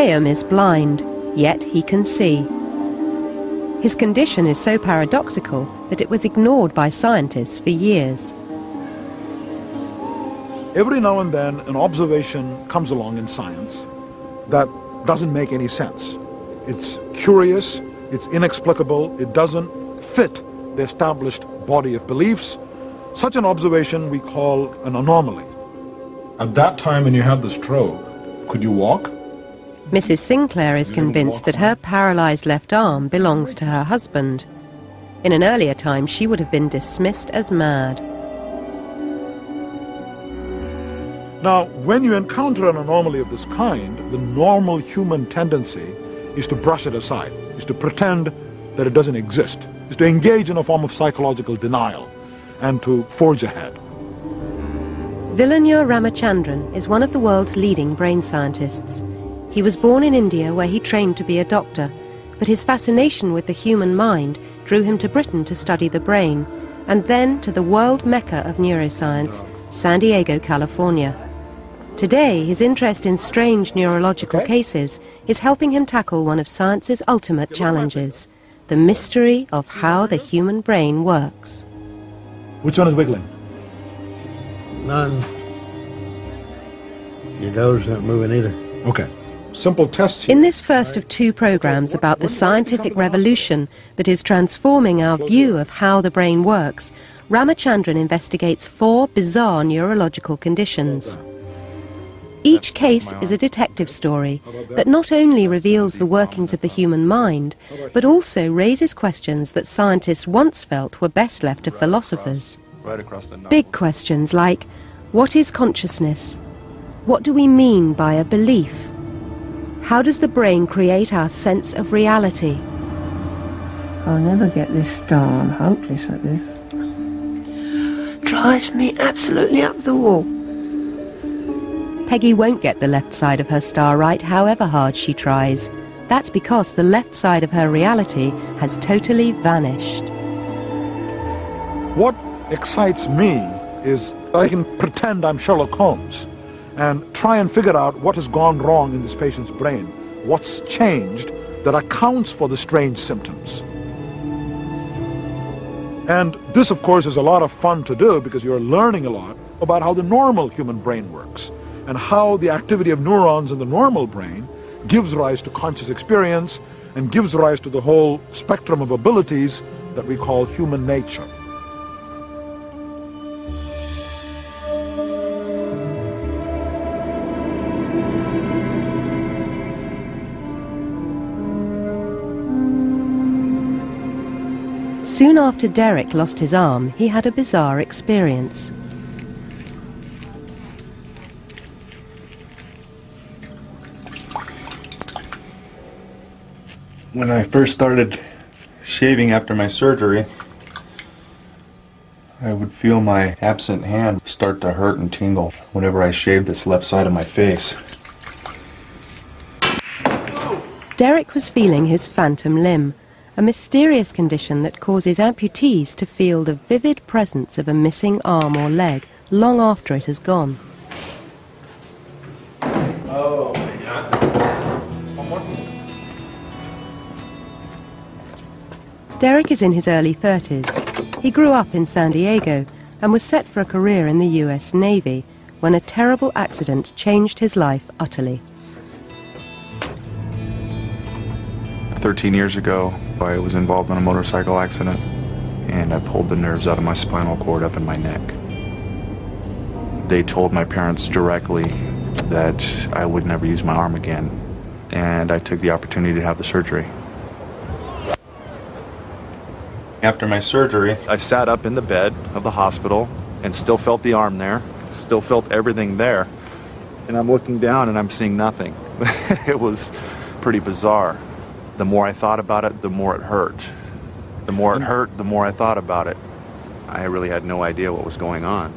Graham is blind, yet he can see. His condition is so paradoxical that it was ignored by scientists for years. Every now and then an observation comes along in science that doesn't make any sense. It's curious, it's inexplicable, it doesn't fit the established body of beliefs. Such an observation we call an anomaly. At that time when you had the stroke, could you walk? Mrs. Sinclair is convinced that her paralyzed left arm belongs to her husband. In an earlier time, she would have been dismissed as mad. Now, when you encounter an anomaly of this kind, the normal human tendency is to brush it aside, is to pretend that it doesn't exist, is to engage in a form of psychological denial, and to forge ahead. Vilayanur Ramachandran is one of the world's leading brain scientists. He was born in India, where he trained to be a doctor, but his fascination with the human mind drew him to Britain to study the brain, and then to the world mecca of neuroscience, San Diego, California. Today, his interest in strange neurological cases is helping him tackle one of science's ultimate challenges, the mystery of how the human brain works. Which one is wiggling? None. Your nose not moving either. Okay. Simple tests. In this first of two programs about the scientific revolution that is transforming our view of how the brain works, Ramachandran investigates 4 bizarre neurological conditions. Each case is a detective story that not only reveals the workings of the human mind, but also raises questions that scientists once felt were best left to philosophers. Big questions like, what is consciousness? What do we mean by a belief? How does the brain create our sense of reality? I'll never get this star. I'm hopeless at this. Drives me absolutely up the wall. Peggy won't get the left side of her star right, however hard she tries. That's because the left side of her reality has totally vanished. What excites me is I can pretend I'm Sherlock Holmes and try and figure out what has gone wrong in this patient's brain, what's changed that accounts for the strange symptoms. And this, of course, is a lot of fun to do because you're learning a lot about how the normal human brain works and how the activity of neurons in the normal brain gives rise to conscious experience and gives rise to the whole spectrum of abilities that we call human nature. Soon after Derek lost his arm, he had a bizarre experience. When I first started shaving after my surgery, I would feel my absent hand start to hurt and tingle whenever I shaved this left side of my face. Derek was feeling his phantom limb, a mysterious condition that causes amputees to feel the vivid presence of a missing arm or leg long after it has gone. Oh my God. Someone? Derek is in his early 30s. He grew up in San Diego and was set for a career in the US Navy when a terrible accident changed his life utterly. 13 years ago, I was involved in a motorcycle accident, and I pulled the nerves out of my spinal cord up in my neck. They told my parents directly that I would never use my arm again, and I took the opportunity to have the surgery. After my surgery, I sat up in the bed of the hospital and still felt the arm there, still felt everything there, and I'm looking down and I'm seeing nothing. It was pretty bizarre. The more I thought about it, the more it hurt. The more it hurt, the more I thought about it. I really had no idea what was going on.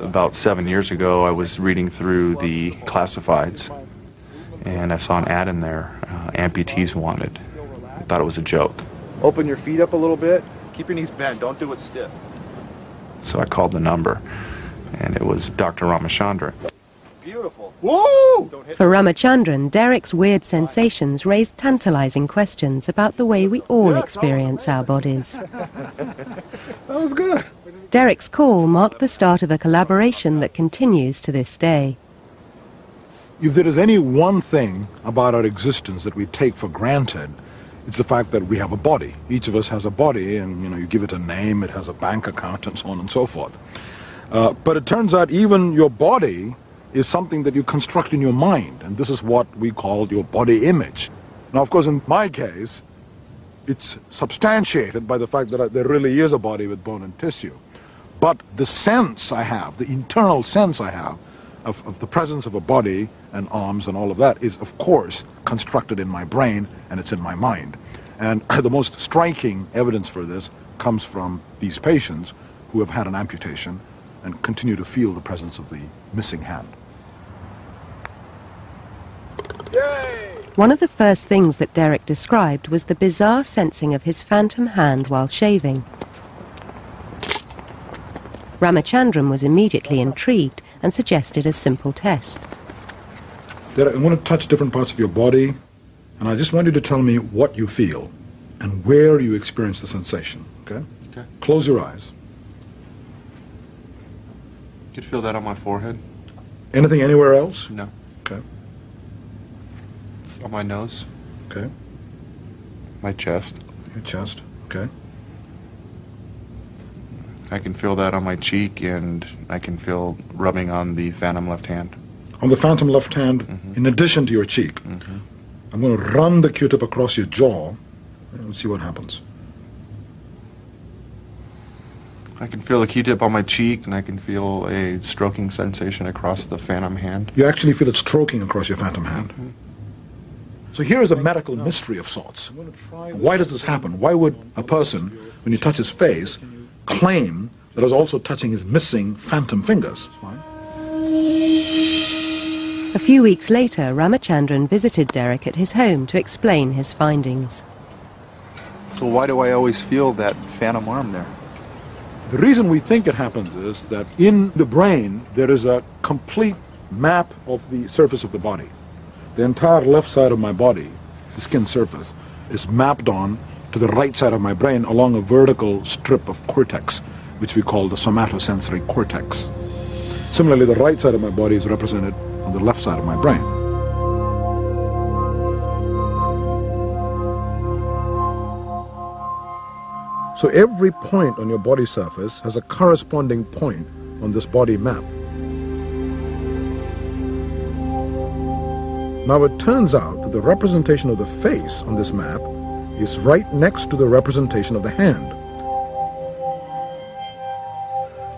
About 7 years ago, I was reading through the classifieds, and I saw an ad in there, amputees wanted. I thought it was a joke. Open your feet up a little bit. Keep your knees bent. Don't do it stiff. So I called the number, and it was Dr. Ramachandran. beautiful. Whoa! For Ramachandran, Derek's weird sensations raised tantalizing questions about the way we all experience our bodies. That was good. Derek's call marked the start of a collaboration that continues to this day. If there is any one thing about our existence that we take for granted, it's the fact that we have a body. Each of us has a body, and you give it a name, it has a bank account, and so on and so forth. But it turns out even your body is something that you construct in your mind, and this is what we call your body image. Now, of course, in my case, it's substantiated by the fact that there really is a body with bone and tissue. But the sense I have, the internal sense I have of the presence of a body and arms and all of that is, of course, constructed in my brain, and it's in my mind. And the most striking evidence for this comes from these patients who have had an amputation and continue to feel the presence of the missing hand. Yay! One of the first things that Derek described was the bizarre sensing of his phantom hand while shaving. Ramachandran was immediately intrigued and suggested a simple test. Derek, I'm going to touch different parts of your body, and I just want you to tell me what you feel and where you experience the sensation, okay? Okay. Close your eyes. You could feel that on my forehead. Anything anywhere else? No. Okay. It's on my nose, Okay. my chest. Your chest. Okay. I can feel that on my cheek, and I can feel rubbing on the phantom left hand. On the phantom left hand, in addition to your cheek, I'm going to run the Q-tip across your jaw and see what happens. I can feel the Q-tip on my cheek, and I can feel a stroking sensation across the phantom hand. You actually feel it stroking across your phantom hand. So here is a medical mystery of sorts. Why does this happen? Why would a person, when you touch his face, claim that it's also touching his missing phantom fingers? A few weeks later, Ramachandran visited Derek at his home to explain his findings. So why do I always feel that phantom arm there? The reason we think it happens is that in the brain there is a complete map of the surface of the body. The entire left side of my body, the skin surface, is mapped on to the right side of my brain along a vertical strip of cortex, which we call the somatosensory cortex. Similarly, the right side of my body is represented on the left side of my brain. So every point on your body surface has a corresponding point on this body map. Now it turns out that the representation of the face on this map is right next to the representation of the hand.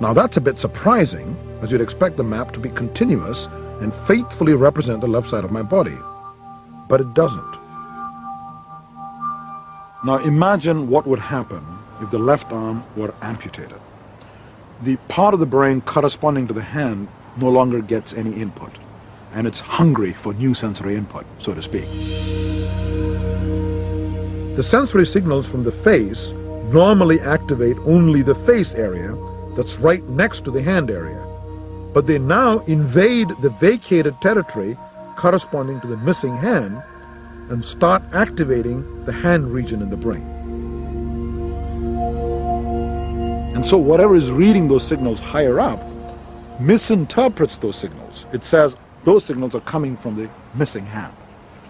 Now that's a bit surprising, as you'd expect the map to be continuous and faithfully represent the left side of my body. But it doesn't. Now imagine what would happen if the left arm were amputated. The part of the brain corresponding to the hand no longer gets any input, and it's hungry for new sensory input, so to speak. The sensory signals from the face normally activate only the face area that's right next to the hand area, but they now invade the vacated territory corresponding to the missing hand and start activating the hand region in the brain. And so whatever is reading those signals higher up misinterprets those signals. It says those signals are coming from the missing hand.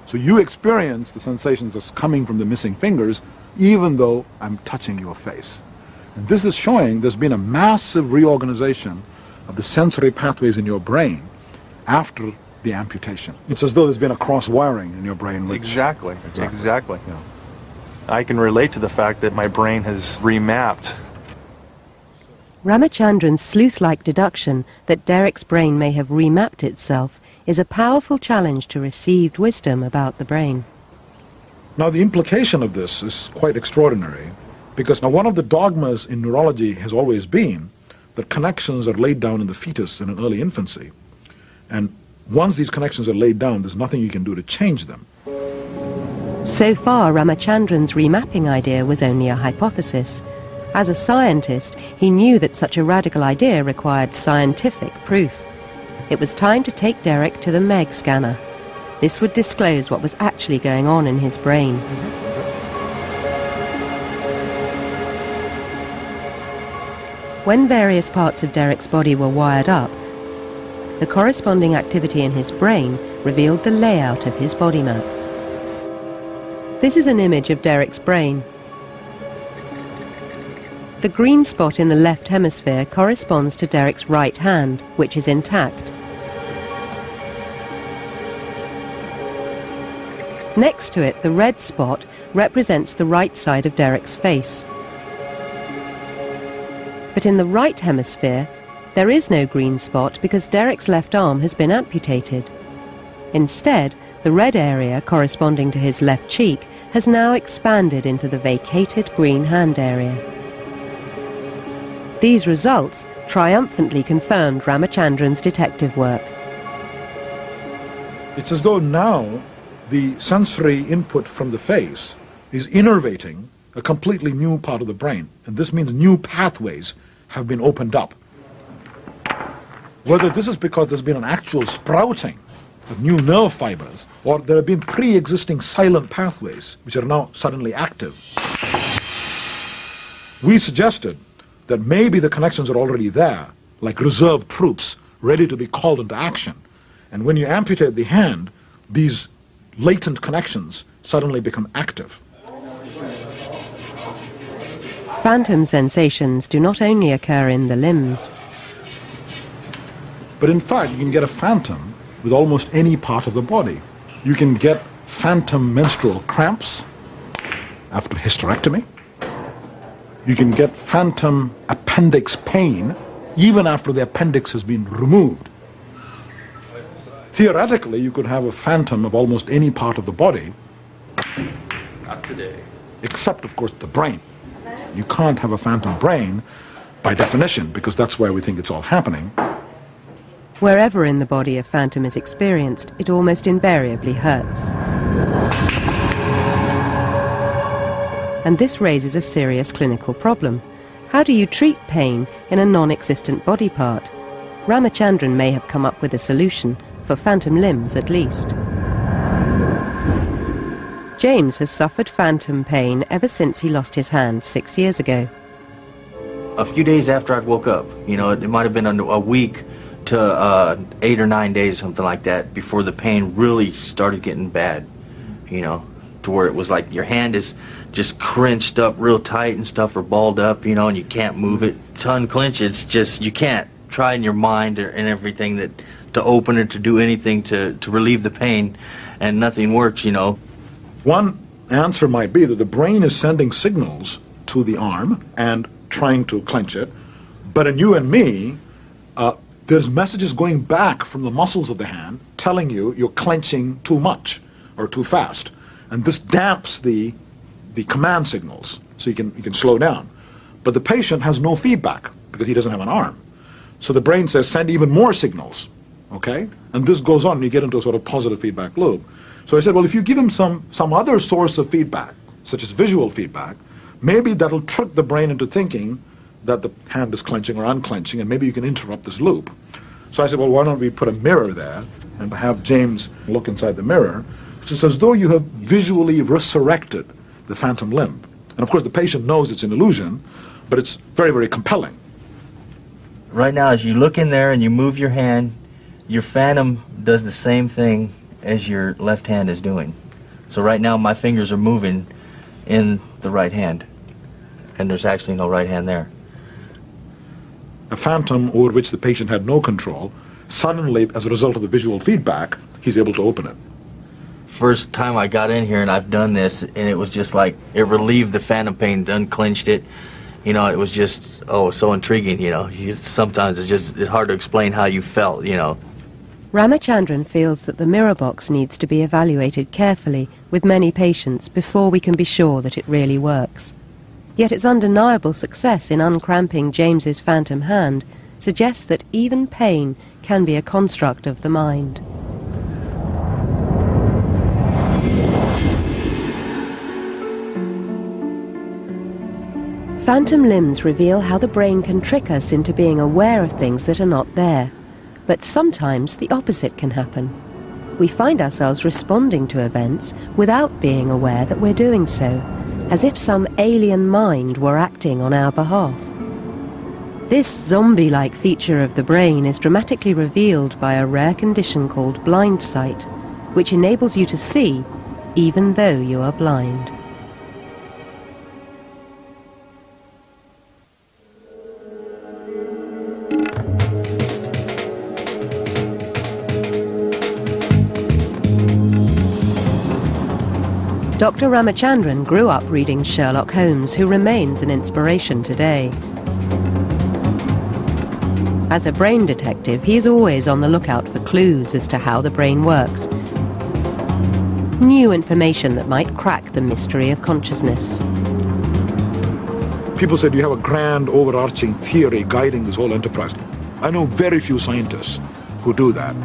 So you experience the sensations that's coming from the missing fingers, even though I'm touching your face. And this is showing there's been a massive reorganization of the sensory pathways in your brain after the amputation. It's as though there's been a cross-wiring in your brain. Which, Exactly. Yeah. I can relate to the fact that my brain has remapped. Ramachandran's sleuth-like deduction that Derek's brain may have remapped itself is a powerful challenge to received wisdom about the brain. Now the implication of this is quite extraordinary, because now one of the dogmas in neurology has always been that connections are laid down in the fetus in an early infancy. And once these connections are laid down, there's nothing you can do to change them. So far, Ramachandran's remapping idea was only a hypothesis. As a scientist, he knew that such a radical idea required scientific proof. it was time to take Derek to the MEG scanner. This would disclose what was actually going on in his brain. When various parts of Derek's body were wired up, the corresponding activity in his brain revealed the layout of his body map. This is an image of Derek's brain. The green spot in the left hemisphere corresponds to Derek's right hand, which is intact. Next to it, the red spot represents the right side of Derek's face. But in the right hemisphere, there is no green spot because Derek's left arm has been amputated. Instead, the red area corresponding to his left cheek has now expanded into the vacated green hand area. These results triumphantly confirmed Ramachandran's detective work. It's as though now the sensory input from the face is innervating a completely new part of the brain, and this means new pathways have been opened up. Whether this is because there's been an actual sprouting of new nerve fibers, or there have been pre-existing silent pathways which are now suddenly active. We suggested that maybe the connections are already there, like reserve troops ready to be called into action. And when you amputate the hand, these latent connections suddenly become active. Phantom sensations do not only occur in the limbs. But in fact, you can get a phantom with almost any part of the body. You can get phantom menstrual cramps after hysterectomy. You can get phantom appendix pain even after the appendix has been removed. Theoretically, you could have a phantom of almost any part of the body. Not today. Except, of course, the brain. You can't have a phantom brain by definition, because that's where we think it's all happening. Wherever in the body a phantom is experienced, it almost invariably hurts. And this raises a serious clinical problem. How do you treat pain in a non-existent body part? Ramachandran may have come up with a solution, for phantom limbs at least. James has suffered phantom pain ever since he lost his hand 6 years ago. A few days after I woke up, you know, it might have been a week to 8 or 9 days, something like that, before the pain really started getting bad, you know, to where it was like your hand is just clenched up real tight and stuff, or balled up, you know, and you can't move it. To unclench it, it's just, you can't try in your mind and everything that to open it, to do anything to relieve the pain, and nothing works, you know. One answer might be that the brain is sending signals to the arm and trying to clench it, but in you and me, there's messages going back from the muscles of the hand telling you you're clenching too much or too fast, and this damps the command signals, so you can slow down. But the patient has no feedback because he doesn't have an arm, so the brain says send even more signals, okay? And this goes on, and you get into a sort of positive feedback loop. So I said, well, if you give him some other source of feedback, such as visual feedback, maybe that'll trick the brain into thinking that the hand is clenching or unclenching, and maybe you can interrupt this loop. So I said, well, why don't we put a mirror there and have James look inside the mirror? It's as though you have visually resurrected the phantom limb. And of course, the patient knows it's an illusion, but it's very, very compelling. Right now, as you look in there and you move your hand, your phantom does the same thing as your left hand is doing. So right now, my fingers are moving in the right hand, and there's actually no right hand there. A phantom over which the patient had no control, suddenly, as a result of the visual feedback, he's able to open it. First time I got in here and I've done this, and it was just like, it relieved the phantom pain, unclenched it. You know, it was just, oh, so intriguing, you know. Sometimes it's hard to explain how you felt, you know. Ramachandran feels that the mirror box needs to be evaluated carefully with many patients before we can be sure that it really works. Yet its undeniable success in uncramping James's phantom hand suggests that even pain can be a construct of the mind. Phantom limbs reveal how the brain can trick us into being aware of things that are not there. But sometimes the opposite can happen. We find ourselves responding to events without being aware that we're doing so, as if some alien mind were acting on our behalf. This zombie-like feature of the brain is dramatically revealed by a rare condition called blind sight, which enables you to see even though you are blind. Dr. Ramachandran grew up reading Sherlock Holmes, who remains an inspiration today. As a brain detective, he's always on the lookout for clues as to how the brain works. New information that might crack the mystery of consciousness. People said you have a grand overarching theory guiding this whole enterprise. I know very few scientists who do that.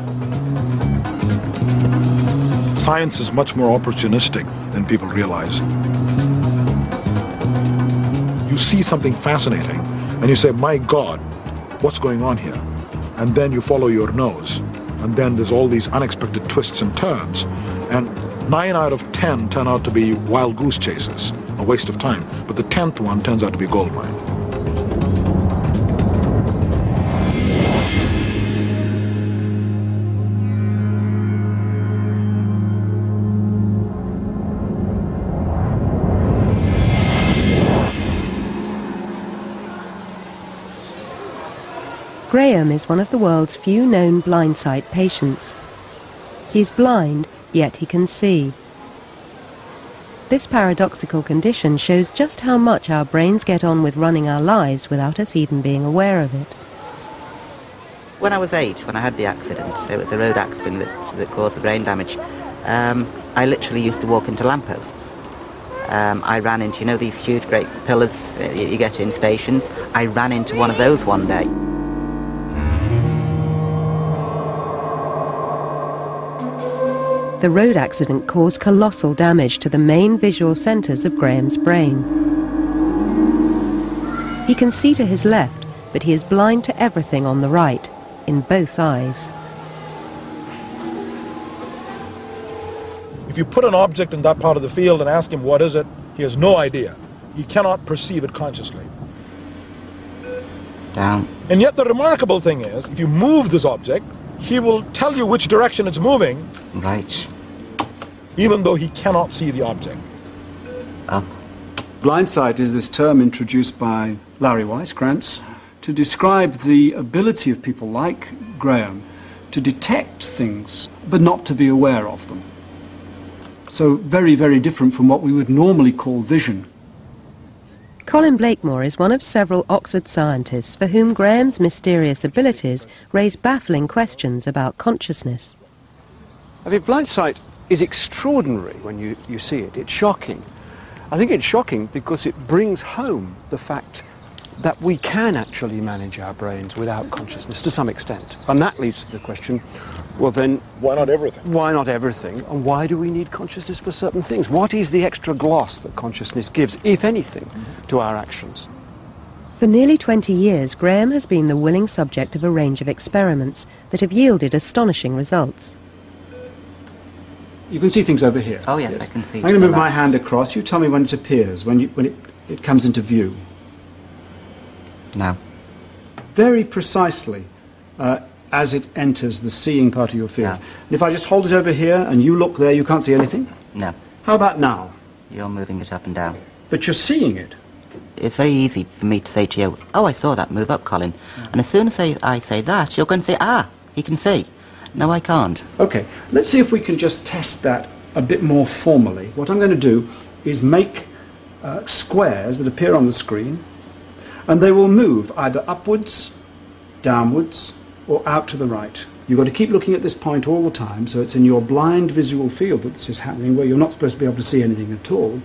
Science is much more opportunistic than people realize. You see something fascinating and you say, my God, what's going on here? And then you follow your nose. And then there's all these unexpected twists and turns. And 9 out of 10 turn out to be wild goose chases, a waste of time. But the 10th one turns out to be gold mine. Graham is one of the world's few known blind sight patients. He's blind, yet he can see. This paradoxical condition shows just how much our brains get on with running our lives without us even being aware of it. When I was 8, when I had the accident, it was a road accident that caused the brain damage, I literally used to walk into lampposts. I ran into, you know, these huge great pillars you get in stations. I ran into one of those one day. The road accident caused colossal damage to the main visual centres of Graham's brain. He can see to his left, but he is blind to everything on the right, in both eyes. If you put an object in that part of the field and ask him what is it, he has no idea. He cannot perceive it consciously. Down. And yet the remarkable thing is, if you move this object, he will tell you which direction it's moving. Right. Even though he cannot see the object. Up. Blind sight is this term introduced by Larry Weisskranz to describe the ability of people like Graham to detect things but not to be aware of them. So very, very different from what we would normally call vision. Colin Blakemore is one of several Oxford scientists for whom Graham's mysterious abilities raise baffling questions about consciousness. I mean, blind sight is extraordinary when you see it. It's shocking. I think it's shocking because it brings home the fact that we can actually manage our brains without consciousness to some extent. And that leads to the question, well then, why not everything? Why not everything? And why do we need consciousness for certain things? What is the extra gloss that consciousness gives, if anything, to our actions? For nearly 20 years, Graham has been the willing subject of a range of experiments that have yielded astonishing results. You can see things over here. Oh yes, I can see. I'm going to move my hand across. You tell me when it appears, when it comes into view. Now. Very precisely as it enters the seeing part of your field. Yeah. And if I just hold it over here and you look there, you can't see anything? No. How about now? You're moving it up and down. But you're seeing it. It's very easy for me to say to you, oh, I saw that move up, Colin. Yeah. And as soon as I say that, you're going to say, ah, he can see. No, I can't. Okay, let's see if we can just test that a bit more formally. What I'm going to do is make squares that appear on the screen, and they will move either upwards, downwards, or out to the right. You've got to keep looking at this point all the time, so it's in your blind visual field that this is happening, where you're not supposed to be able to see anything at all.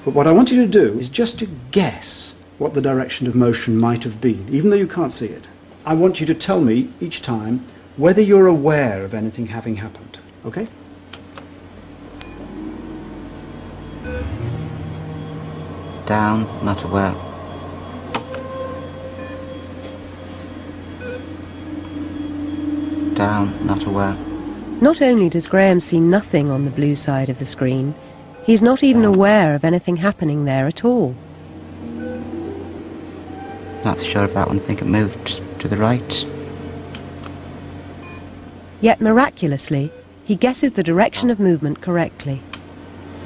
But what I want you to do is just to guess what the direction of motion might have been, even though you can't see it. I want you to tell me each time whether you're aware of anything having happened, okay? Down, not aware. down, not aware. Not only does Graham see nothing on the blue side of the screen, he's not even aware of anything happening there at all. Not sure of that one. I think it moved to the right. Yet miraculously, he guesses the direction of movement correctly.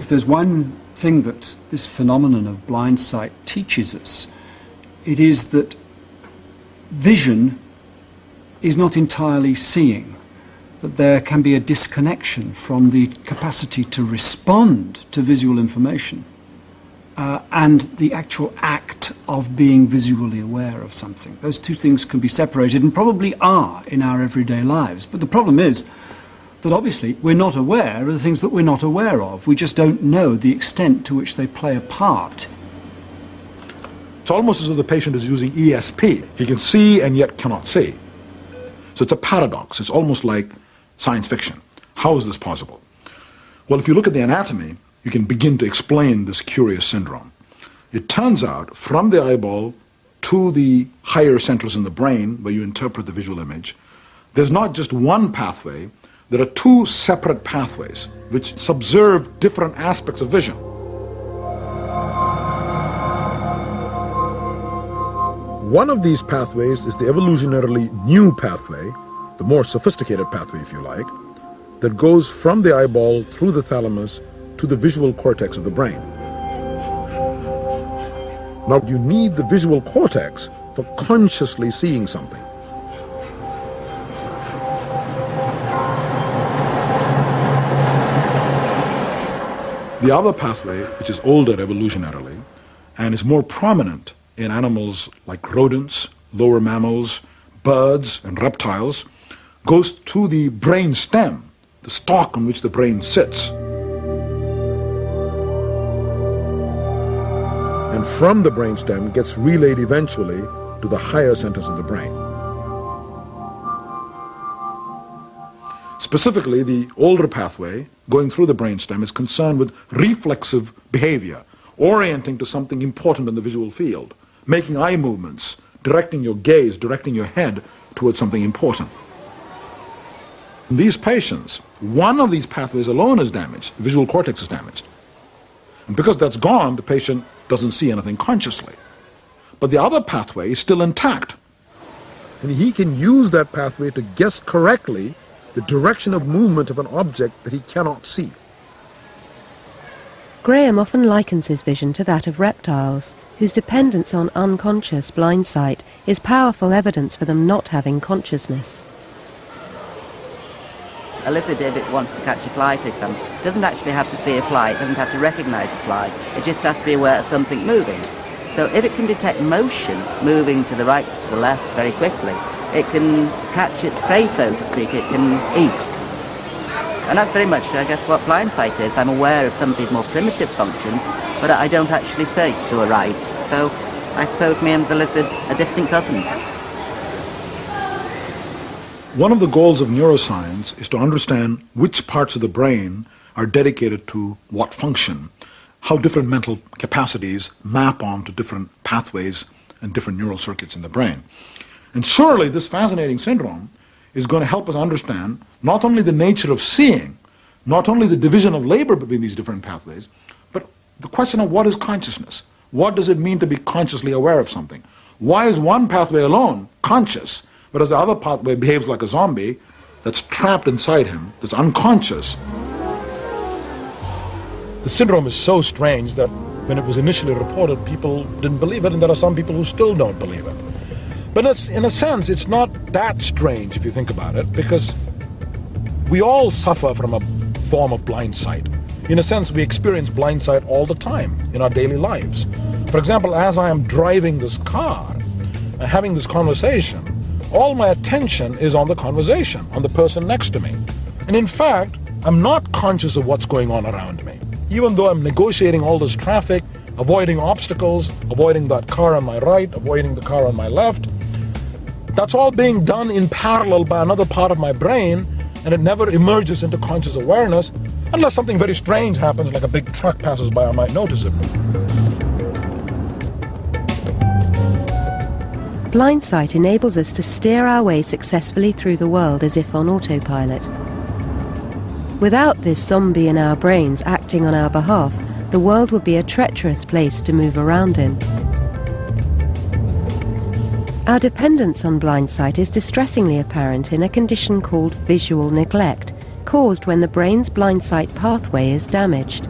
If there's one thing that this phenomenon of blind sight teaches us, it is that vision is not entirely seeing, that there can be a disconnection from the capacity to respond to visual information and the actual act of being visually aware of something. Those two things can be separated and probably are in our everyday lives. But the problem is that obviously we're not aware of the things that we're not aware of. We just don't know the extent to which they play a part. It's almost as though the patient is using ESP. He can see and yet cannot see. So it's a paradox. It's almost like science fiction. How is this possible? Well, if you look at the anatomy, you can begin to explain this curious syndrome. It turns out from the eyeball to the higher centers in the brain, where you interpret the visual image, there's not just one pathway, there are two separate pathways which subserve different aspects of vision. One of these pathways is the evolutionarily new pathway, the more sophisticated pathway if you like, that goes from the eyeball through the thalamus to the visual cortex of the brain. Now you need the visual cortex for consciously seeing something. The other pathway, which is older evolutionarily and is more prominent in animals like rodents, lower mammals, birds and reptiles, goes to the brain stem, the stalk on which the brain sits. And from the brainstem gets relayed eventually to the higher centers of the brain. Specifically, the older pathway going through the brainstem is concerned with reflexive behavior, orienting to something important in the visual field, making eye movements, directing your gaze, directing your head towards something important. In these patients, one of these pathways alone is damaged, the visual cortex is damaged. And because that's gone, the patient doesn't see anything consciously. But the other pathway is still intact. And he can use that pathway to guess correctly the direction of movement of an object that he cannot see. Graham often likens his vision to that of reptiles, whose dependence on unconscious blind sight is powerful evidence for them not having consciousness. A lizard, if it wants to catch a fly, for example, doesn't actually have to see a fly, it doesn't have to recognize a fly, it just has to be aware of something moving. So if it can detect motion moving to the right, to the left very quickly, it can catch its prey, so to speak, it can eat. And that's very much, I guess, what blind sight is. I'm aware of some of these more primitive functions, but I don't actually see to a right. So I suppose me and the lizard are distant cousins. One of the goals of neuroscience is to understand which parts of the brain are dedicated to what function, how different mental capacities map onto different pathways and different neural circuits in the brain. And surely this fascinating syndrome is going to help us understand not only the nature of seeing, not only the division of labor between these different pathways, but the question of what is consciousness? What does it mean to be consciously aware of something? Why is one pathway alone conscious, whereas the other pathway behaves like a zombie that's trapped inside him, that's unconscious? The syndrome is so strange that when it was initially reported, people didn't believe it, and there are some people who still don't believe it. But in a sense, it's not that strange if you think about it, because we all suffer from a form of blind sight. In a sense, we experience blind sight all the time in our daily lives. For example, as I am driving this car, having this conversation, all my attention is on the conversation, on the person next to me. And in fact, I'm not conscious of what's going on around me. Even though I'm negotiating all this traffic, avoiding obstacles, avoiding that car on my right, avoiding the car on my left, that's all being done in parallel by another part of my brain, and it never emerges into conscious awareness unless something very strange happens, like a big truck passes by, I might notice it. Blind sight enables us to steer our way successfully through the world as if on autopilot. Without this zombie in our brains acting on our behalf, the world would be a treacherous place to move around in. Our dependence on blind sight is distressingly apparent in a condition called visual neglect, caused when the brain's blind sight pathway is damaged.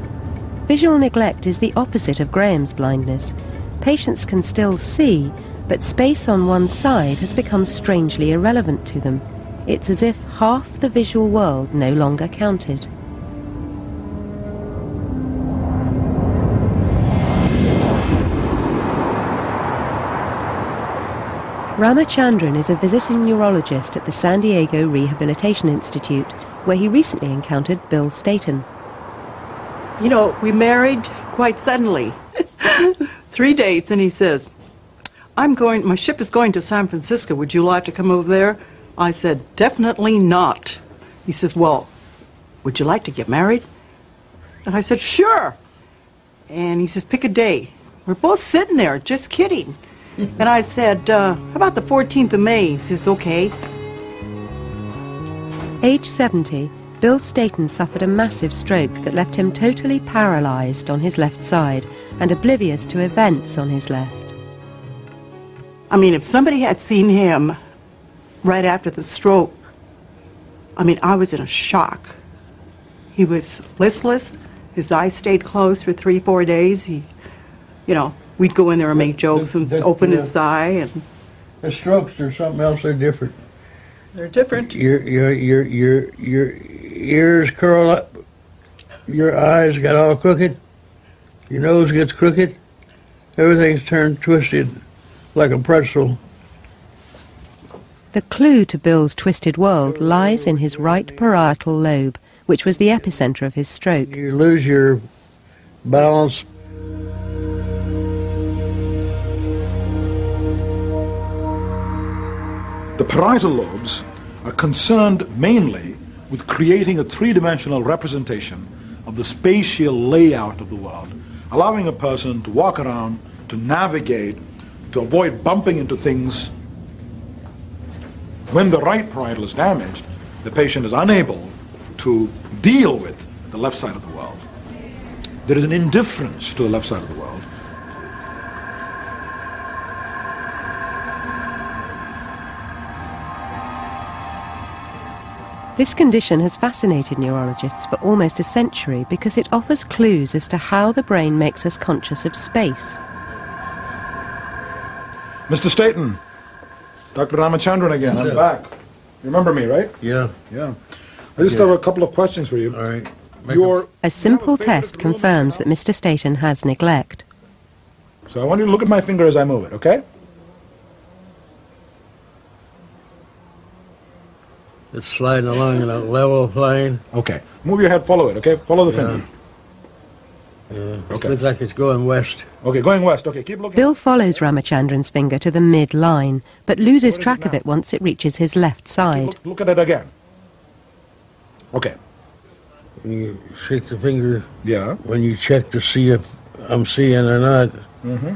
Visual neglect is the opposite of Graham's blindness. Patients can still see, but space on one side has become strangely irrelevant to them. It's as if half the visual world no longer counted. Ramachandran is a visiting neurologist at the San Diego Rehabilitation Institute, where he recently encountered Bill Staton. You know, we married quite suddenly. 3 dates, and he says, my ship is going to San Francisco. Would you like to come over there? I said, definitely not. He says, well, would you like to get married? And I said, sure. And he says, pick a day. We're both sitting there, just kidding. And I said, how about the 14th of May? He says, okay. Age 70, Bill Staton suffered a massive stroke that left him totally paralysed on his left side and oblivious to events on his left. I mean, if somebody had seen him right after the stroke, I mean, I was in a shock. He was listless. His eyes stayed closed for 3-4 days. We'd go in there and make jokes and open his eye. And the strokes are something else. They're different. They're different. Your ears curl up. Your eyes got all crooked. Your nose gets crooked. Everything's turned twisted like a pretzel. The clue to Bill's twisted world lies in his right parietal lobe, which was the epicenter of his stroke. You lose your balance. The parietal lobes are concerned mainly with creating a three-dimensional representation of the spatial layout of the world, allowing a person to walk around, to navigate, to avoid bumping into things. When the right parietal is damaged, the patient is unable to deal with the left side of the world. There is an indifference to the left side of the world. This condition has fascinated neurologists for almost a century because it offers clues as to how the brain makes us conscious of space. Mr. Staton, Dr. Ramachandran again, I'm back. You remember me, right? Yeah. Yeah. I just have a couple of questions for you. All right. A simple test confirms that Mr. Staton has neglect. So I want you to look at my finger as I move it, okay? It's sliding along in a level plane. Okay. Move your head, follow it, okay? Follow the finger. Yeah. Okay. It looks like it's going west. Okay, going west. Okay, keep looking. Bill follows Ramachandran's finger to the mid-line, but loses track of it once it reaches his left side. Look at it again. Okay. You shake the finger. Yeah. When you check to see if I'm seeing or not. Mm-hmm.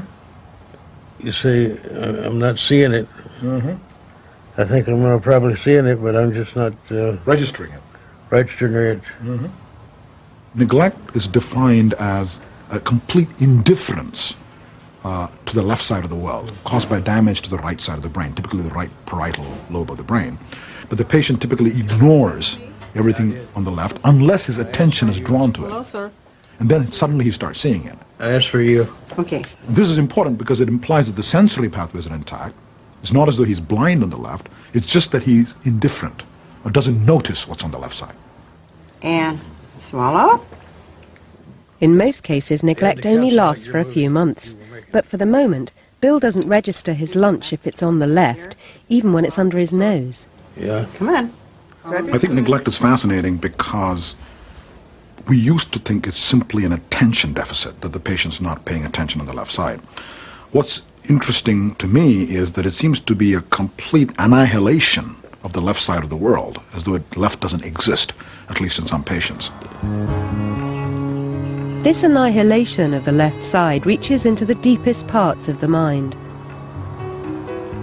You say, I'm not seeing it. Mm-hmm. I think I'm going to probably seeing it, but I'm just not... registering it. Registering it. Mm-hmm. Neglect is defined as a complete indifference to the left side of the world, caused by damage to the right side of the brain, typically the right parietal lobe of the brain. But the patient typically ignores everything on the left unless his attention is drawn to it. Hello, sir. And then suddenly he starts seeing it. As for you. Okay. And this is important because it implies that the sensory pathways are intact. It's not as though he's blind on the left. It's just that he's indifferent or doesn't notice what's on the left side. And swallow. In most cases, neglect only lasts for a few months. But for the moment, Bill doesn't register his lunch if it's on the left, even when it's under his nose. Yeah. Come on. I think neglect is fascinating because we used to think it's simply an attention deficit, that the patient's not paying attention on the left side. What's interesting to me is that it seems to be a complete annihilation of the left side of the world, as though left doesn't exist, at least in some patients. This annihilation of the left side reaches into the deepest parts of the mind.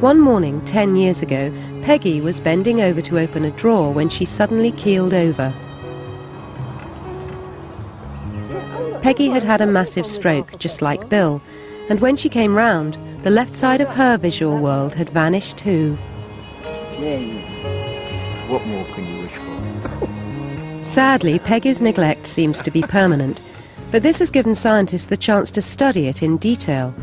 One morning 10 years ago, Peggy was bending over to open a drawer when she suddenly keeled over. Peggy had had a massive stroke, just like Bill, and when she came round, the left side of her visual world had vanished too. What more can you wish for? Sadly, Peggy's neglect seems to be permanent, but this has given scientists the chance to study it in detail.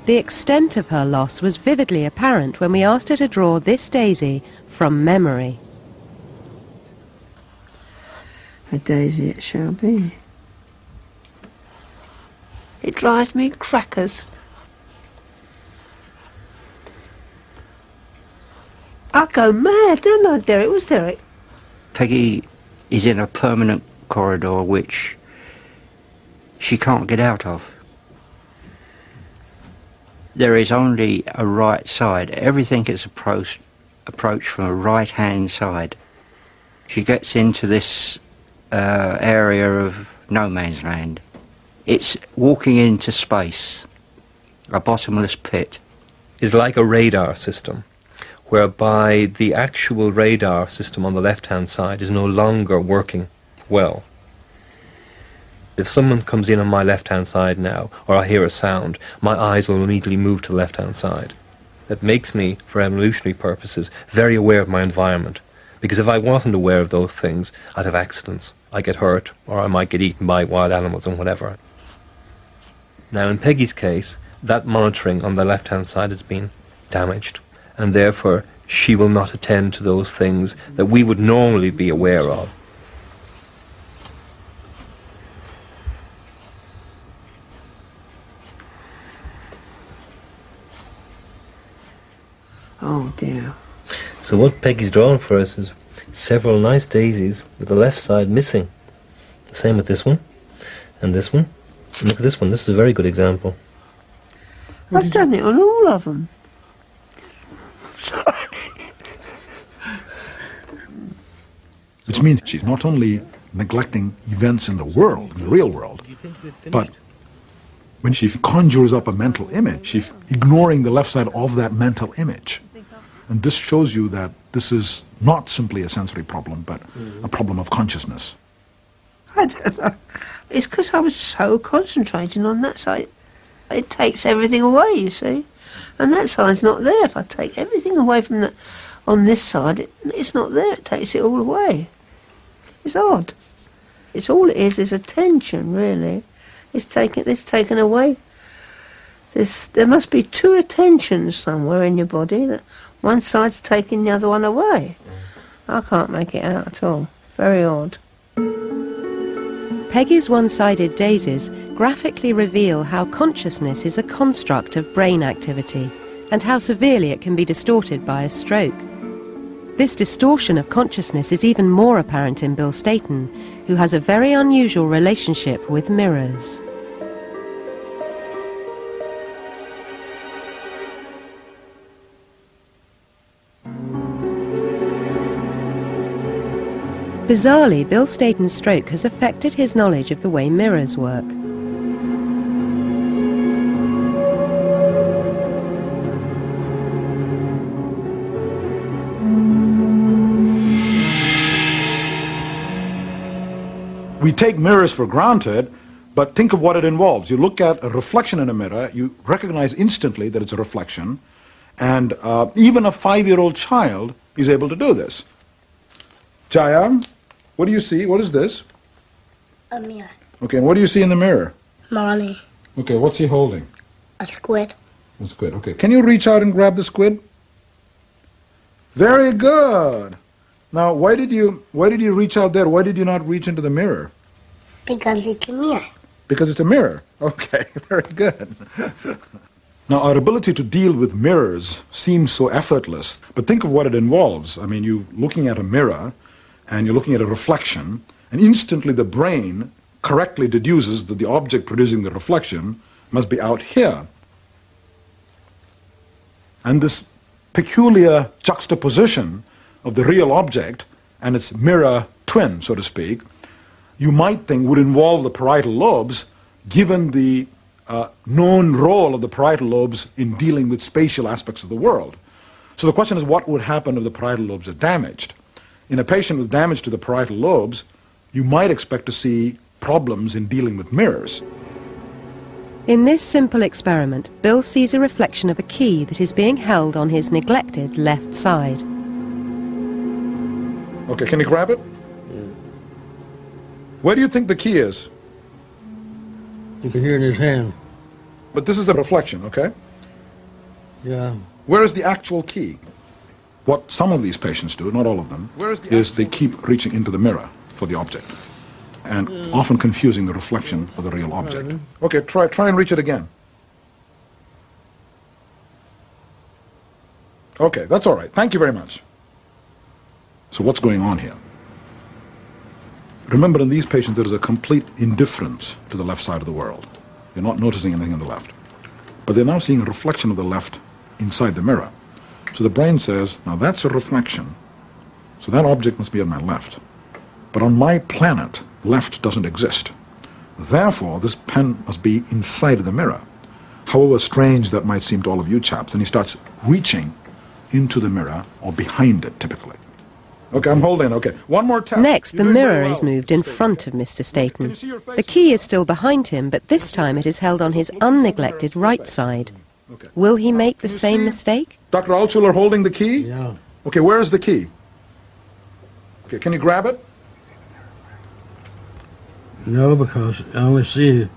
The extent of her loss was vividly apparent when we asked her to draw this daisy from memory. A daisy it shall be. It drives me crackers. I go mad, don't I, Derek? What's Derek? Peggy is in a permanent corridor which she can't get out of. There is only a right side. Everything is approached from a right-hand side. She gets into this area of no man's land. It's walking into space, a bottomless pit. It's like a radar system, whereby the actual radar system on the left-hand side is no longer working well. If someone comes in on my left-hand side now, or I hear a sound, my eyes will immediately move to the left-hand side. That makes me, for evolutionary purposes, very aware of my environment. Because if I wasn't aware of those things, I'd have accidents. I'd get hurt, or I might get eaten by wild animals and whatever. Now, in Peggy's case, that monitoring on the left-hand side has been damaged, and therefore she will not attend to those things that we would normally be aware of. Oh dear. So what Peggy's drawn for us is several nice daisies with the left side missing. The same with this one, and this one. And look at this one, this is a very good example. I've done it on all of them. Sorry. Which means she's not only neglecting events in the world, in the real world, but when she conjures up a mental image, she's ignoring the left side of that mental image. And this shows you that this is not simply a sensory problem, but a problem of consciousness. I don't know. It's because I was so concentrating on that side. It takes everything away, you see. And that side's not there. If I take everything away from that on this side, it's not there. It takes it all away. It's odd. It's all it is attention, really. It's taken away. There must be two attentions somewhere in your body. That one side's taking the other one away. I can't make it out at all. Very odd. Peggy's one-sided daisies graphically reveal how consciousness is a construct of brain activity and how severely it can be distorted by a stroke. This distortion of consciousness is even more apparent in Bill Staton, who has a very unusual relationship with mirrors. Bizarrely, Bill Staton's stroke has affected his knowledge of the way mirrors work. We take mirrors for granted, but think of what it involves. You look at a reflection in a mirror, you recognize instantly that it's a reflection, and even a 5-year-old child is able to do this. Jaya, what do you see? What is this? A mirror. Okay, and what do you see in the mirror? Mommy. Okay, what's he holding? A squid. A squid, okay. Can you reach out and grab the squid? Very good. Now, why did you reach out there? Why did you not reach into the mirror? Because it's a mirror. Because it's a mirror. Okay, very good. Now, our ability to deal with mirrors seems so effortless, but think of what it involves. I mean, you're looking at a mirror, and you're looking at a reflection, and instantly the brain correctly deduces that the object producing the reflection must be out here. And this peculiar juxtaposition of the real object and its mirror twin, so to speak, you might think would involve the parietal lobes, given the known role of the parietal lobes in dealing with spatial aspects of the world. So the question is, what would happen if the parietal lobes are damaged? In a patient with damage to the parietal lobes, you might expect to see problems in dealing with mirrors. In this simple experiment, Bill sees a reflection of a key that is being held on his neglected left side. Okay, can you grab it? Where do you think the key is? You can hear it in his hand. But this is a reflection, okay? Yeah. Where is the actual key? What some of these patients do, not all of them, is they keep reaching into the mirror for the object, and often confusing the reflection for the real object. Okay, try and reach it again. Okay, that's all right. Thank you very much. So what's going on here? Remember, in these patients, there is a complete indifference to the left side of the world. You're not noticing anything on the left. But they're now seeing a reflection of the left inside the mirror. So the brain says, now that's a reflection, so that object must be on my left. But on my planet, left doesn't exist. Therefore, this pen must be inside of the mirror. However strange that might seem to all of you chaps, and he starts reaching into the mirror, or behind it, typically. Okay, I'm holding, okay. One more test. Next, the mirror is moved in front of Mr. Staten. The key is still behind him, but this time it is held on his unneglected right side. Will he make the same mistake? Dr. Altschuler holding the key? Yeah. Okay, where is the key? Okay, can you grab it? No, because I only see,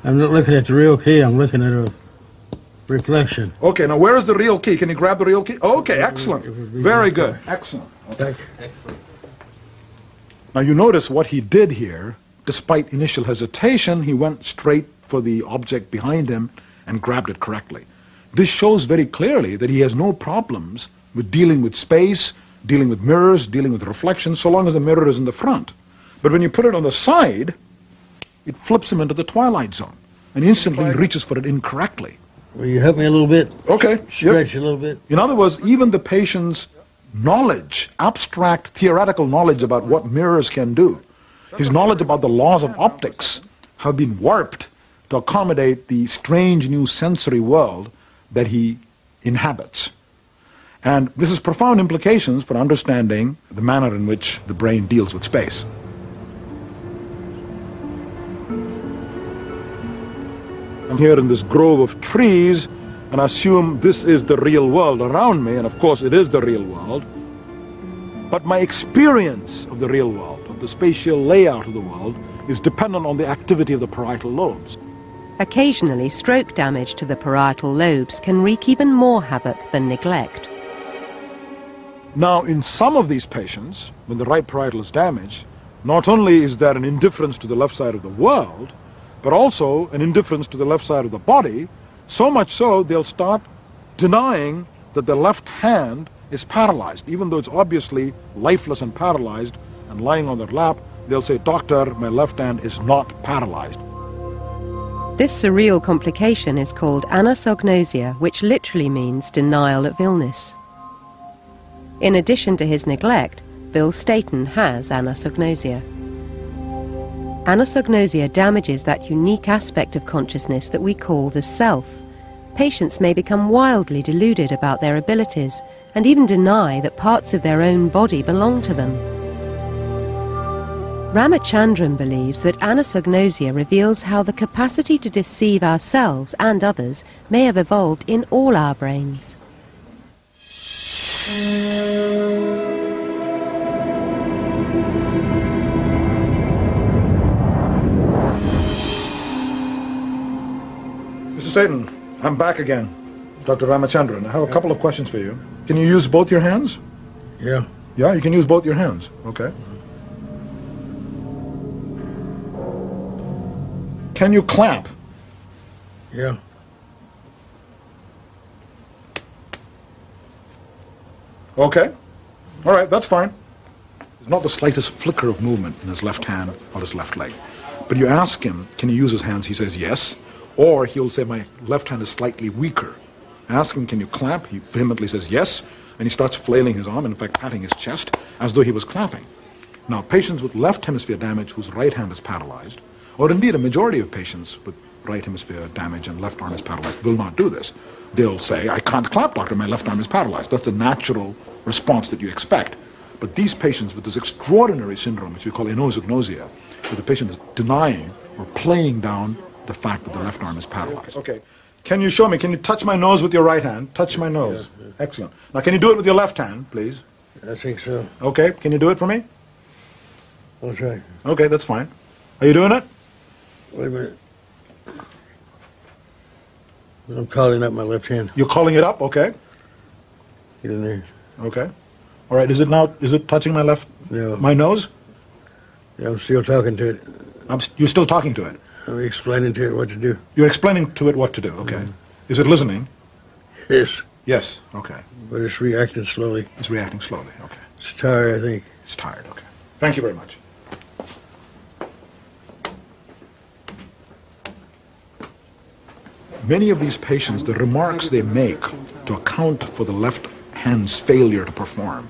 I'm not looking at the real key, I'm looking at a reflection. Okay, now where is the real key? Can you grab the real key? Okay, excellent. Very good. Excellent. Okay. Excellent. Now you notice what he did here, despite initial hesitation, he went straight for the object behind him and grabbed it correctly. This shows very clearly that he has no problems with dealing with space, dealing with mirrors, dealing with reflections, so long as the mirror is in the front. But when you put it on the side, it flips him into the twilight zone, and instantly he reaches for it incorrectly. Will you help me a little bit? Okay. Stretch a little bit. In other words, even the patient's knowledge, abstract theoretical knowledge about what mirrors can do, his knowledge about the laws of optics have been warped to accommodate the strange new sensory world that he inhabits. And this has profound implications for understanding the manner in which the brain deals with space. I'm here in this grove of trees, and I assume this is the real world around me, and of course it is the real world. But my experience of the real world, of the spatial layout of the world, is dependent on the activity of the parietal lobes. Occasionally, stroke damage to the parietal lobes can wreak even more havoc than neglect. Now, in some of these patients, when the right parietal is damaged, not only is there an indifference to the left side of the world, but also an indifference to the left side of the body, so much so they'll start denying that the left hand is paralyzed. Even though it's obviously lifeless and paralyzed and lying on their lap, they'll say, "Doctor, my left hand is not paralyzed." This surreal complication is called anosognosia, which literally means denial of illness. In addition to his neglect, Bill Staten has anosognosia. Anosognosia damages that unique aspect of consciousness that we call the self. Patients may become wildly deluded about their abilities and even deny that parts of their own body belong to them. Ramachandran believes that anosognosia reveals how the capacity to deceive ourselves and others may have evolved in all our brains. Mr. Staten, I'm back again. Dr. Ramachandran, I have a couple of questions for you. Can you use both your hands? Yeah. Yeah, you can use both your hands. Okay. Can you clap? Yeah. Okay. All right, that's fine. There's not the slightest flicker of movement in his left hand or his left leg. But you ask him, can he use his hands? He says yes. Or he'll say, my left hand is slightly weaker. Ask him, can you clap? He vehemently says yes. And he starts flailing his arm, and in fact patting his chest as though he was clapping. Now, patients with left hemisphere damage whose right hand is paralyzed, or indeed a majority of patients with right hemisphere damage and left arm is paralyzed will not do this. They'll say, I can't clap, doctor, my left arm is paralyzed. That's the natural response that you expect. But these patients with this extraordinary syndrome, which we call anosognosia, where the patient is denying or playing down the fact that the left arm is paralyzed. Okay. Can you show me? Can you touch my nose with your right hand? Touch my nose. Yeah, yeah. Excellent. Now, can you do it with your left hand, please? I think so. Okay. Can you do it for me? I'll try. Okay, that's fine. Are you doing it? Wait a minute. I'm calling up my left hand. You're calling it up? Okay. Get in there. Okay. All right. Is it touching my left? No. My nose? Yeah, I'm still talking to it. You're still talking to it? I'm explaining to it what to do. You're explaining to it what to do, okay. Is it listening? Yes. Yes, okay. But it's reacting slowly. It's reacting slowly, okay. It's tired, I think. It's tired, okay. Thank you very much. Many of these patients, the remarks they make to account for the left hand's failure to perform,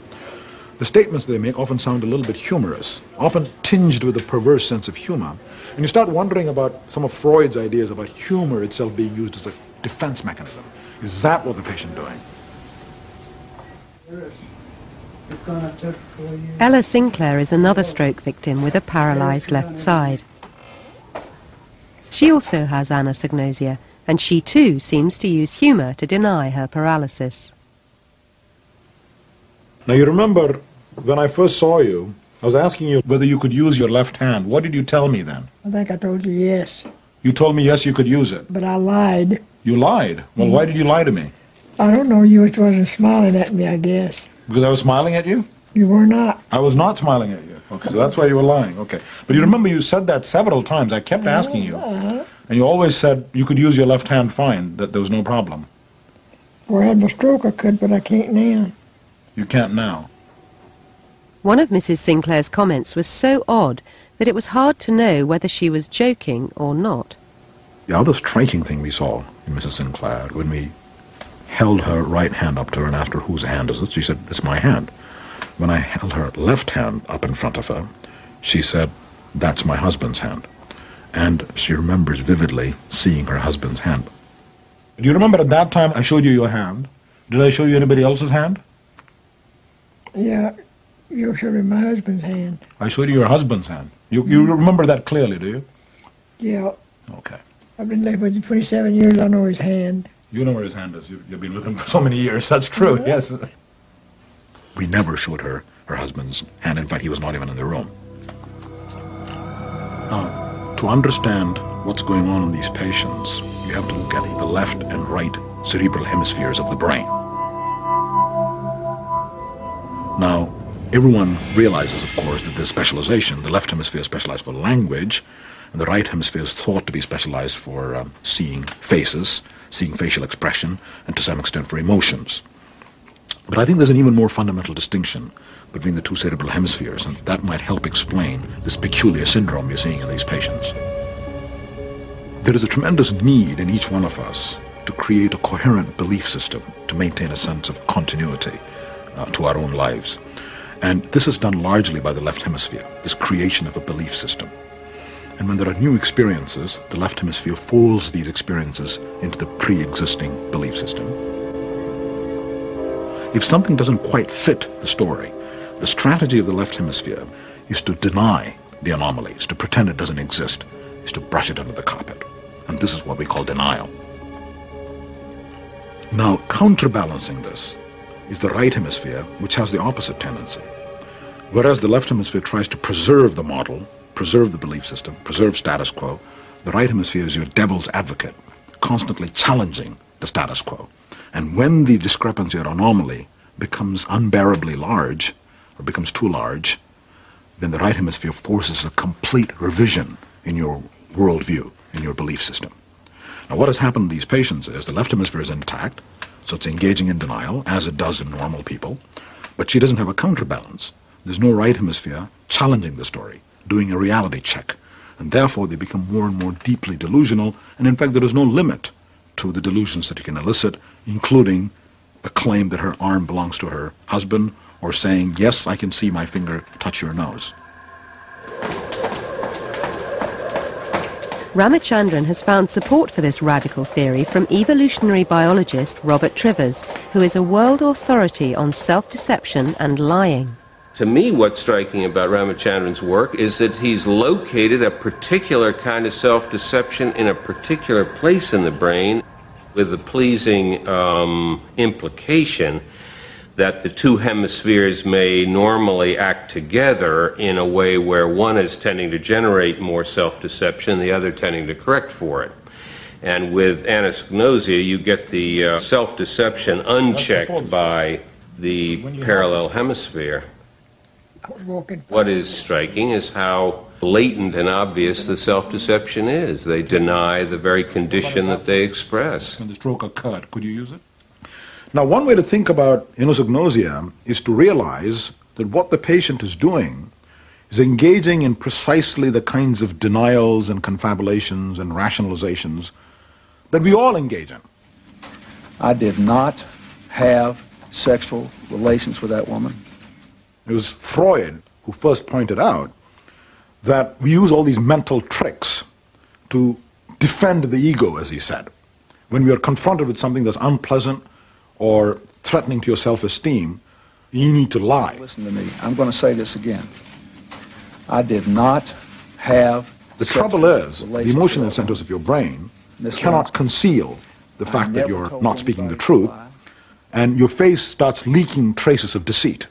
the statements they make often sound a little bit humorous, often tinged with a perverse sense of humor. And you start wondering about some of Freud's ideas about humor itself being used as a defense mechanism. Is that what the patient doing? Ella Sinclair is another stroke victim with a paralyzed left side. She also has anosognosia, and she too seems to use humor to deny her paralysis. Now you remember when I first saw you, I was asking you whether you could use your left hand. What did you tell me then? I think I told you yes. You told me yes, you could use it. But I lied. You lied? Well, why did you lie to me? I don't know. You wasn't smiling at me, I guess. Because I was smiling at you? You were not. I was not smiling at you. Okay, so that's why you were lying. Okay. But you remember you said that several times. I kept asking you. And you always said you could use your left hand fine, that there was no problem. Before I had my stroke, I could, but I can't now. You can't now. One of Mrs. Sinclair's comments was so odd that it was hard to know whether she was joking or not. The other striking thing we saw in Mrs. Sinclair, when we held her right hand up to her and asked her, whose hand is this? She said, it's my hand. When I held her left hand up in front of her, she said, that's my husband's hand. And she remembers vividly seeing her husband's hand. Do you remember at that time I showed you your hand? Did I show you anybody else's hand? Yeah, you showed me my husband's hand. I showed you your husband's hand. You remember that clearly, do you? Yeah. Okay. I've been living with him 27 years. I know his hand. You know where his hand is. You've been with him for so many years. That's true, yes. We never showed her husband's hand. In fact, he was not even in the room. Now, to understand what's going on in these patients, you have to look at the left and right cerebral hemispheres of the brain. Now, everyone realizes, of course, that there's specialization. The left hemisphere is specialized for language, and the right hemisphere is thought to be specialized for seeing faces, seeing facial expression, and to some extent for emotions. But I think there's an even more fundamental distinction between the two cerebral hemispheres, and that might help explain this peculiar syndrome you're seeing in these patients. There is a tremendous need in each one of us to create a coherent belief system to maintain a sense of continuity to our own lives. And this is done largely by the left hemisphere, this creation of a belief system. And when there are new experiences, the left hemisphere folds these experiences into the pre-existing belief system. If something doesn't quite fit the story, the strategy of the left hemisphere is to deny the anomaly, is to pretend it doesn't exist, is to brush it under the carpet. And this is what we call denial. Now, counterbalancing this is the right hemisphere, which has the opposite tendency. Whereas the left hemisphere tries to preserve the model, preserve the belief system, preserve status quo, the right hemisphere is your devil's advocate, constantly challenging the status quo. And when the discrepancy or anomaly becomes unbearably large, or becomes too large, then the right hemisphere forces a complete revision in your worldview, in your belief system. Now what has happened to these patients is the left hemisphere is intact, so it's engaging in denial, as it does in normal people, but she doesn't have a counterbalance. There's no right hemisphere challenging the story, doing a reality check, and therefore they become more and more deeply delusional, and in fact there is no limit to the delusions that you can elicit, including a claim that her arm belongs to her husband, or saying, yes, I can see my finger touch your nose. Ramachandran has found support for this radical theory from evolutionary biologist Robert Trivers, who is a world authority on self-deception and lying. To me, what's striking about Ramachandran's work is that he's located a particular kind of self-deception in a particular place in the brain with the pleasing implication that the two hemispheres may normally act together in a way where one is tending to generate more self-deception, the other tending to correct for it. And with anosognosia, you get the self-deception unchecked by the parallel hemisphere. What is striking is how blatant and obvious the self-deception is. They deny the very condition that they express. When the stroke occurred, could you use it? Now, one way to think about anosognosia is to realize that what the patient is doing is engaging in precisely the kinds of denials and confabulations and rationalizations that we all engage in. I did not have sexual relations with that woman. It was Freud who first pointed out that we use all these mental tricks to defend the ego, as he said. When we are confronted with something that's unpleasant or threatening to your self-esteem, you need to lie. Listen to me. I'm going to say this again. I did not have... The trouble is, the emotional centers of your brain cannot conceal the fact that you're not speaking the truth, and your face starts leaking traces of deceit.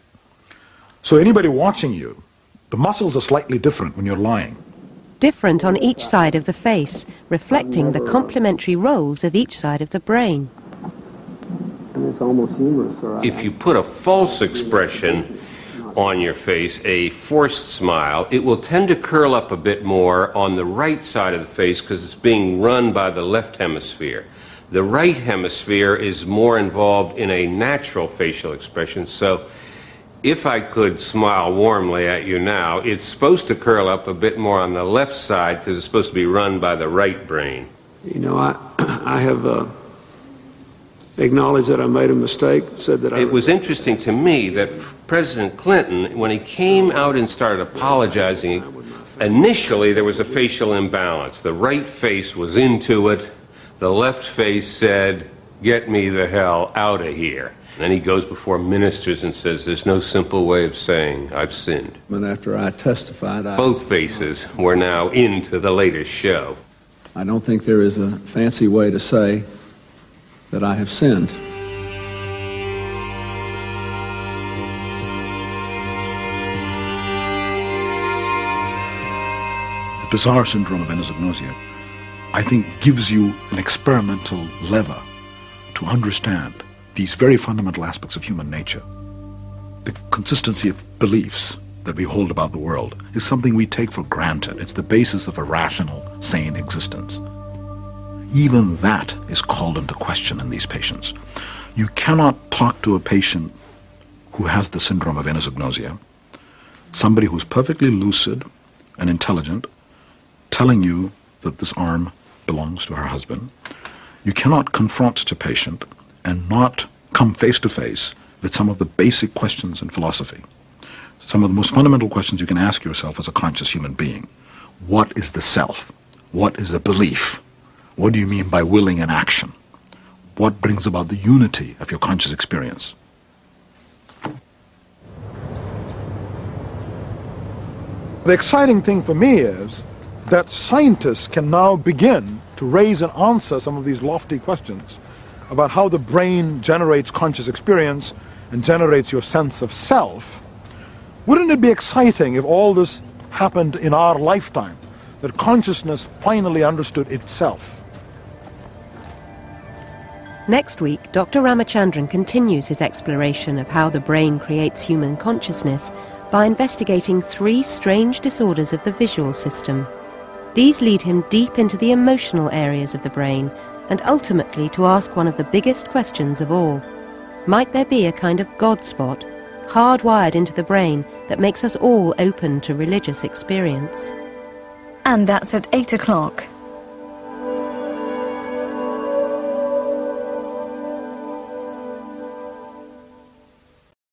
So anybody watching you, the muscles are slightly different when you're lying. Different on each side of the face, reflecting the complementary roles of each side of the brain. It's almost humorous. If you put a false expression on your face, a forced smile, it will tend to curl up a bit more on the right side of the face because it's being run by the left hemisphere. The right hemisphere is more involved in a natural facial expression, so if I could smile warmly at you now, it's supposed to curl up a bit more on the left side because it's supposed to be run by the right brain. You know, I have acknowledged that I made a mistake, said that It was interesting to me that President Clinton, when he came out and started apologizing, initially there was a facial imbalance. The right face was into it. The left face said, "Get me the hell out of here." Then he goes before ministers and says, "There's no simple way of saying I've sinned." And after I testified, Both faces were now into the latest show. I don't think there is a fancy way to say that I have sinned. The bizarre syndrome of anosognosia, I think, gives you an experimental lever to understand these very fundamental aspects of human nature. The consistency of beliefs that we hold about the world is something we take for granted. It's the basis of a rational, sane existence. Even that is called into question in these patients. You cannot talk to a patient who has the syndrome of anosognosia, somebody who's perfectly lucid and intelligent, telling you that this arm belongs to her husband. You cannot confront such a patient and not come face to face with some of the basic questions in philosophy. Some of the most fundamental questions you can ask yourself as a conscious human being. What is the self? What is a belief? What do you mean by willing and action? What brings about the unity of your conscious experience? The exciting thing for me is that scientists can now begin to raise and answer some of these lofty questions about how the brain generates conscious experience and generates your sense of self. Wouldn't it be exciting if all this happened in our lifetime, that consciousness finally understood itself? Next week, Dr. Ramachandran continues his exploration of how the brain creates human consciousness by investigating 3 strange disorders of the visual system. These lead him deep into the emotional areas of the brain and ultimately to ask one of the biggest questions of all. Might there be a kind of God spot, hardwired into the brain, that makes us all open to religious experience? And that's at 8 o'clock.